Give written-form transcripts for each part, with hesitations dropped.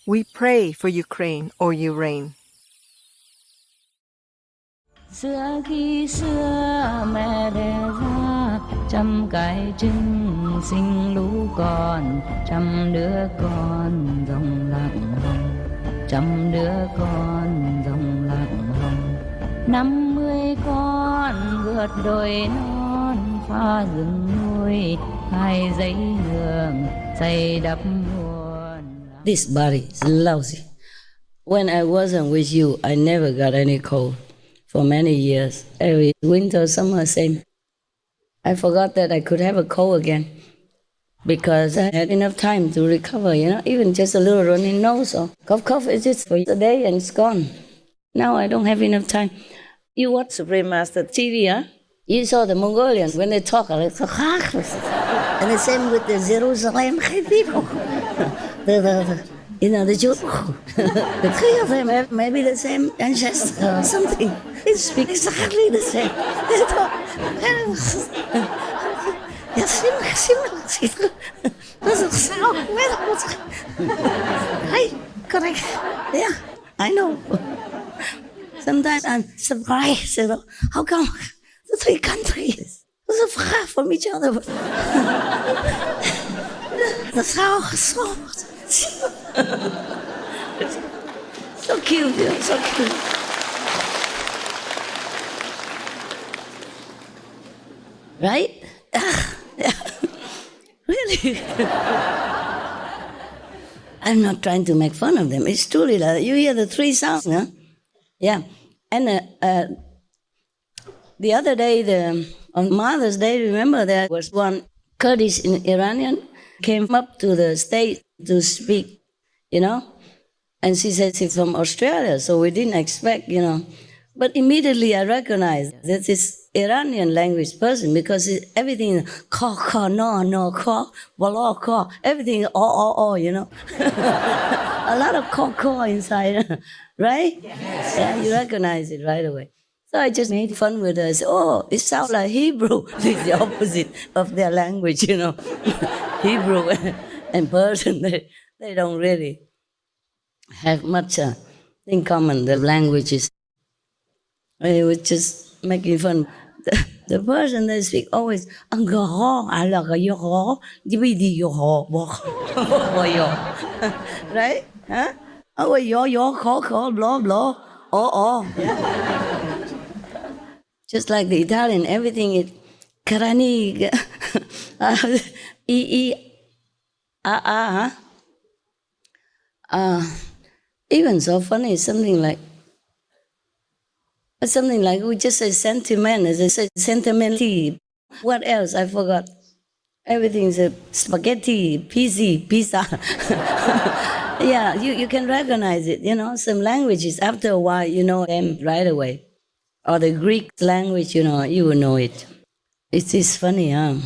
We pray for Ukraine or Ukraine. Xưa khi xưa mẹ đẻ ra trăm cái trứng sinh lũ con, trăm đứa con dòng lặng hồng, trăm đứa con dòng lặng hồng. 50 con vượt đồi non, phá rừng núi, hai dãy đường xây đắp muôn. This body is lousy. When I wasn't with you, I never got any cold for many years. Every winter, summer, same. I forgot that I could have a cold again because I had enough time to recover, even just a little running nose or cough, it's just for a day and it's gone. Now I don't have enough time. You watch Supreme Master TV, huh? You saw the Mongolians, when they talk, like, and the same with the Jerusalem people. the Jews, the three of them have maybe the same ancestor or something. They speak exactly the same. They talk. Right? Correct. Yeah, I know. Sometimes I'm surprised, how come the three countries are so far from each other? The south, so cute, so cute. Right? Yeah. Really? I'm not trying to make fun of them. It's truly like you hear the three sounds, huh? Yeah. And the other day, on Mother's Day, remember there was one Kurdish Iranian came up to the stage to speak, and she said she's from Australia, so we didn't expect, But immediately I recognized that this Iranian language person because everything ka, no, ka, wala, ka, everything oh, A lot of ka inside, right? Yes. Yeah, you recognize it right away. So I just made fun with her. I said, it sounds like Hebrew. It's the opposite of their language, Hebrew and Persian, they don't really have much in common, the languages. I was just making fun. The Persian, they speak always, right? Huh? Blah, blah. Yeah. Just like the Italian, everything is karani, even so funny, something like we just say sentiment, as I say sentimental. What else? I forgot. Everything's a spaghetti, pizza. Yeah, you can recognize it, some languages, after a while, you know them right away. Or the Greek language, you will know it. It is funny, huh?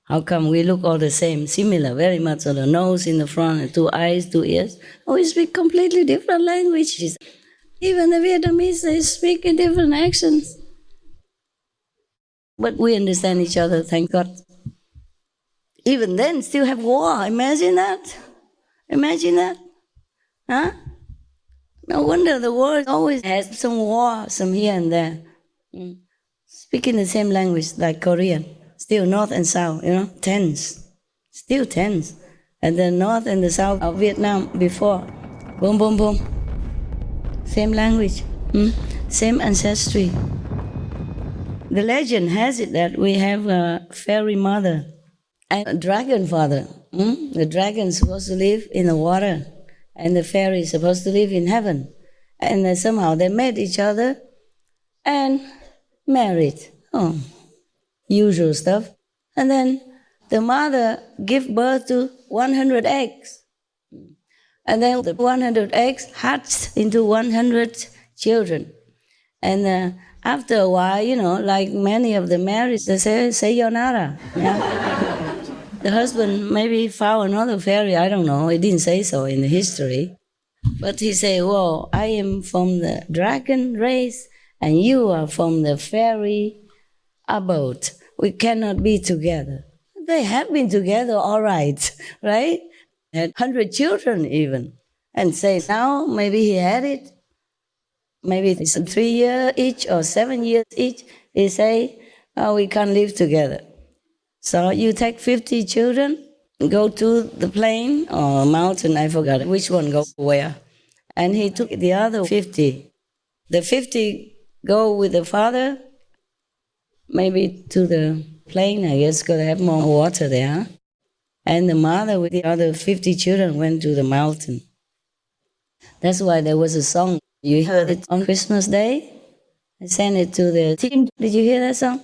How come we look all the same, similar, very much, on the nose in the front, 2 eyes, 2 ears? We speak completely different languages. Even the Vietnamese, they speak in different accents. But we understand each other, thank God. Even then, still have war. Imagine that. Huh? No wonder the world always has some war, some here and there. Speaking the same language like Korean. Still north and south, tense. Still tense. And the north and the south of Vietnam before. Boom, boom, boom. Same language. Same ancestry. The legend has it that we have a fairy mother and a dragon father. The dragon is supposed to live in the water and the fairy is supposed to live in heaven. And somehow they met each other and married. Usual stuff. And then the mother gave birth to 100 eggs. And then the 100 eggs hatched into 100 children. And after a while, like many of the marriages, they say sayonara. Yeah? The husband maybe found another fairy, I don't know. He didn't say so in the history. But he said, well, I am from the dragon race and you are from the fairy abode. We cannot be together. They have been together, all right? Had 100 children even. and say now maybe he had it, maybe it's 3 years each or 7 years each. He say, oh, we can't live together. So you take 50 children, go to the plain or mountain, I forgot which one go where. And he took the other 50. The 50 go with the father, maybe to the plain, I guess, because they have more water there. And the mother with the other 50 children went to the mountain. That's why there was a song. You heard it on Christmas Day? I sent it to the team. Did you hear that song?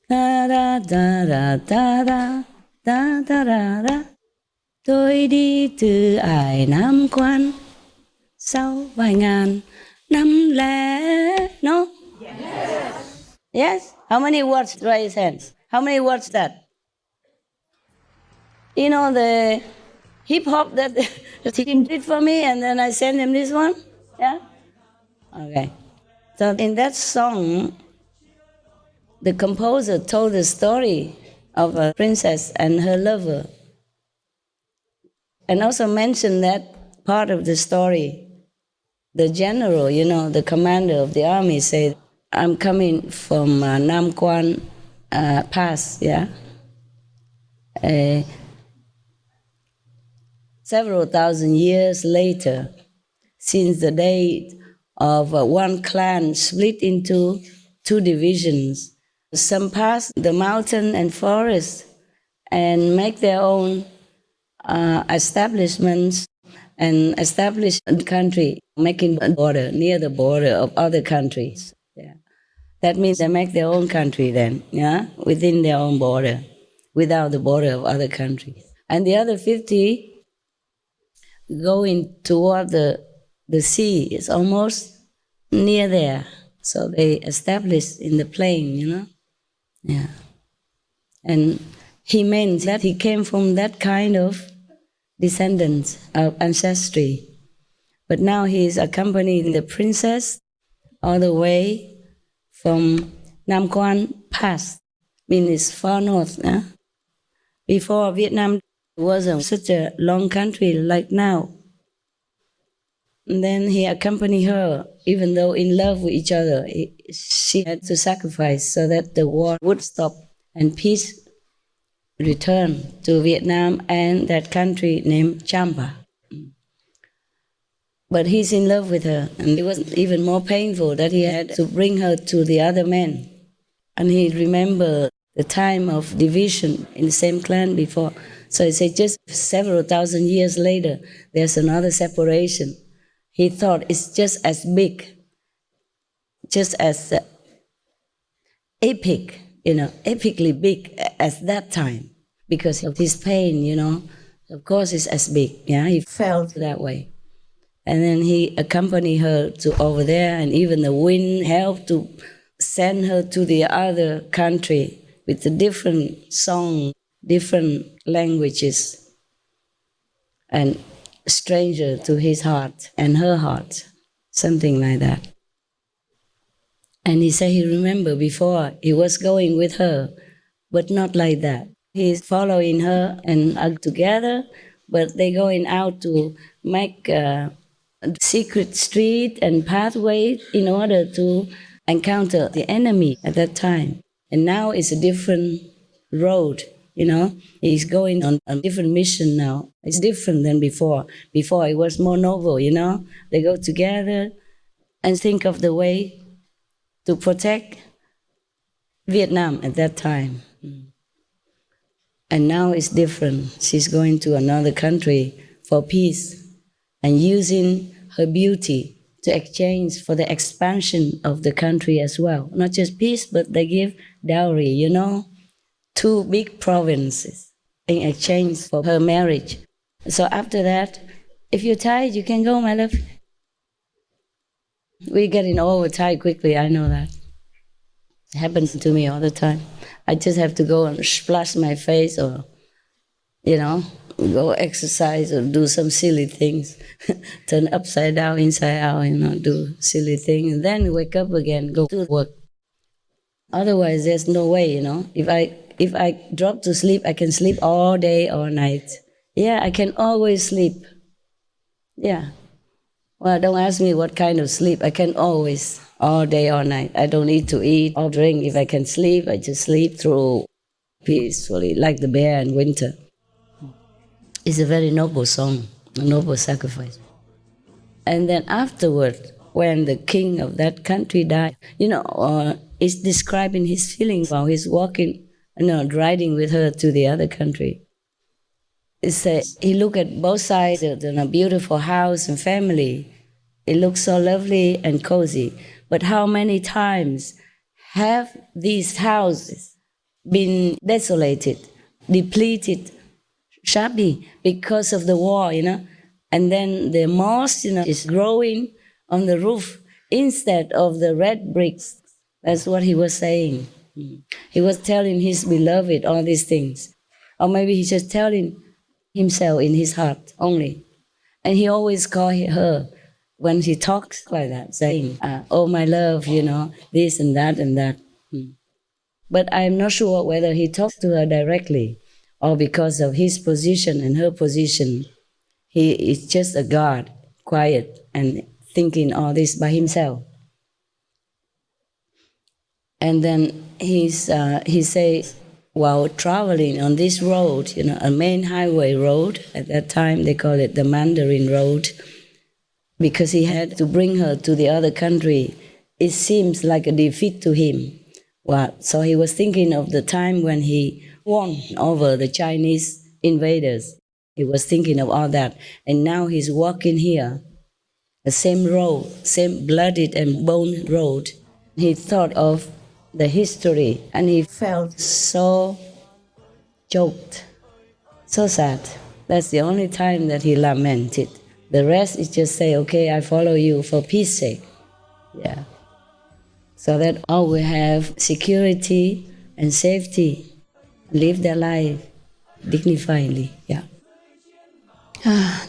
Da da da da da da da da da da. Tôi đi từ ải Nam Quan sau vài ngàn năm lẻ. No? Yes? How many words? Raise hands. How many words that? You know the hip hop that the team did for me, and then I sent him this one? Yeah? Okay. So in that song, the composer told the story of a princess and her lover, and also mentioned that part of the story. The general, the commander of the army said, I'm coming from Nam Quan Pass, yeah? Several thousand years later, since the day of one clan split into two divisions, some pass the mountain and forest and make their own establishments and establish a country, making a border, near the border of other countries. Yeah. That means they make their own country then, yeah, within their own border, without the border of other countries. And the other 50 going toward the sea. It's almost near there. So they established in the plain, Yeah. And he meant that he came from that kind of descendants of ancestry. But now he is accompanying the princess all the way from Nam Quan Pass, means it's far north. Before, Vietnam wasn't such a long country like now. And then he accompanied her, even though in love with each other. She had to sacrifice so that the war would stop and peace return to Vietnam and that country named Champa. But he's in love with her, and it was even more painful that he had to bring her to the other men. And he remembered the time of division in the same clan before. So he said just several thousand years later, there's another separation. He thought it's just as big, just as epic, epically big as that time. Because of his pain, of course it's as big. Yeah, he felt that way. And then he accompanied her to over there, and even the wind helped to send her to the other country with a different song, different languages, and stranger to his heart and her heart, something like that. And he said he remembered before he was going with her, but not like that. He's following her and are together, but they going out to make a secret street and pathway in order to encounter the enemy at that time. And now it's a different road, He's going on a different mission now. It's different than before. Before it was more noble, They go together and think of the way to protect Vietnam at that time. And now it's different. She's going to another country for peace and using her beauty to exchange for the expansion of the country as well. Not just peace, but they give dowry, 2 big provinces in exchange for her marriage. So after that, if you're tired, you can go, my love. We're getting overtired quickly, I know that. It happens to me all the time. I just have to go and splash my face or, go exercise or do some silly things. Turn upside down, inside out, do silly things. And then wake up again, go to work. Otherwise, there's no way, If I drop to sleep, I can sleep all day, all night. Yeah, I can always sleep. Yeah. Well, don't ask me what kind of sleep. I can always, all day, all night. I don't need to eat or drink. If I can sleep, I just sleep through peacefully, like the bear in winter. It's a very noble song, a noble sacrifice. And then afterward, when the king of that country died, it's describing his feelings while he's walking, riding with her to the other country. He looked at both sides of the beautiful house and family. It looks so lovely and cozy. But how many times have these houses been desolated, depleted, shabby because of the war, And then the moss, is growing on the roof instead of the red bricks. That's what he was saying. He was telling his beloved all these things. Or maybe he's just telling himself in his heart only. And he always called her when he talks like that, saying, oh, my love, this and that and that. But I'm not sure whether he talked to her directly or because of his position and her position. He is just a God, quiet and thinking all this by himself. And then he says, while traveling on this road, a main highway road, at that time they call it the Mandarin Road, because he had to bring her to the other country, it seems like a defeat to him. So he was thinking of the time when he won over the Chinese invaders. He was thinking of all that. And now he's walking here, the same road, same blooded and bone road. He thought of the history and he felt so choked, so sad. That's the only time that he lamented. The rest is just say, okay, I follow you for peace sake. Yeah. So that all will have security and safety, live their life dignifiedly. Yeah.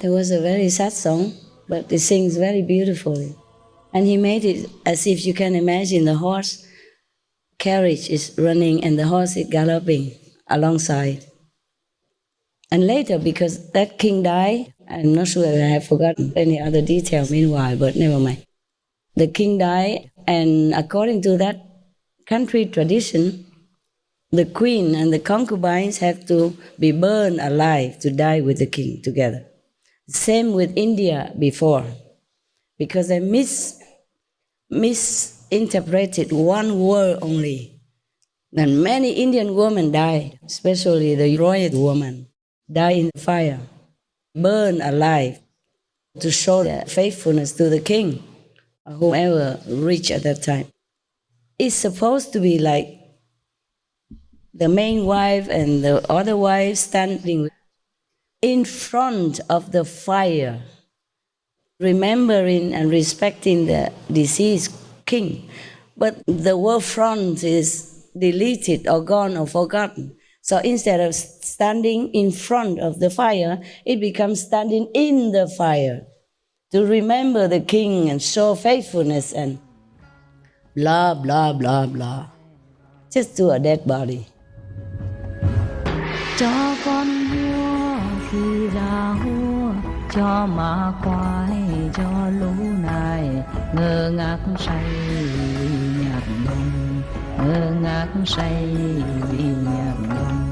There was a very sad song, but it sings very beautifully. And he made it as if you can imagine the horse carriage is running and the horse is galloping alongside. And later, because that king died, I'm not sure if I have forgotten any other detail meanwhile, but never mind. The king died, and according to that country tradition, the queen and the concubines have to be burned alive to die with the king together. Same with India before, because they misinterpreted one word only. And many Indian women died, especially the royal woman, died in the fire, burned alive to show their faithfulness to the king, or whoever rich at that time. It's supposed to be like the main wife and the other wife standing in front of the fire, remembering and respecting the deceased king. But the word front is deleted or gone or forgotten. So instead of standing in front of the fire, it becomes standing in the fire to remember the king and show faithfulness and blah, blah, blah, blah. Just to a dead body. Cho con vua khi ra hua, cho ma quái, cho lũ này ngơ ngác say vì nhạc đồng, ngơ ngác say vì nhạc đồng.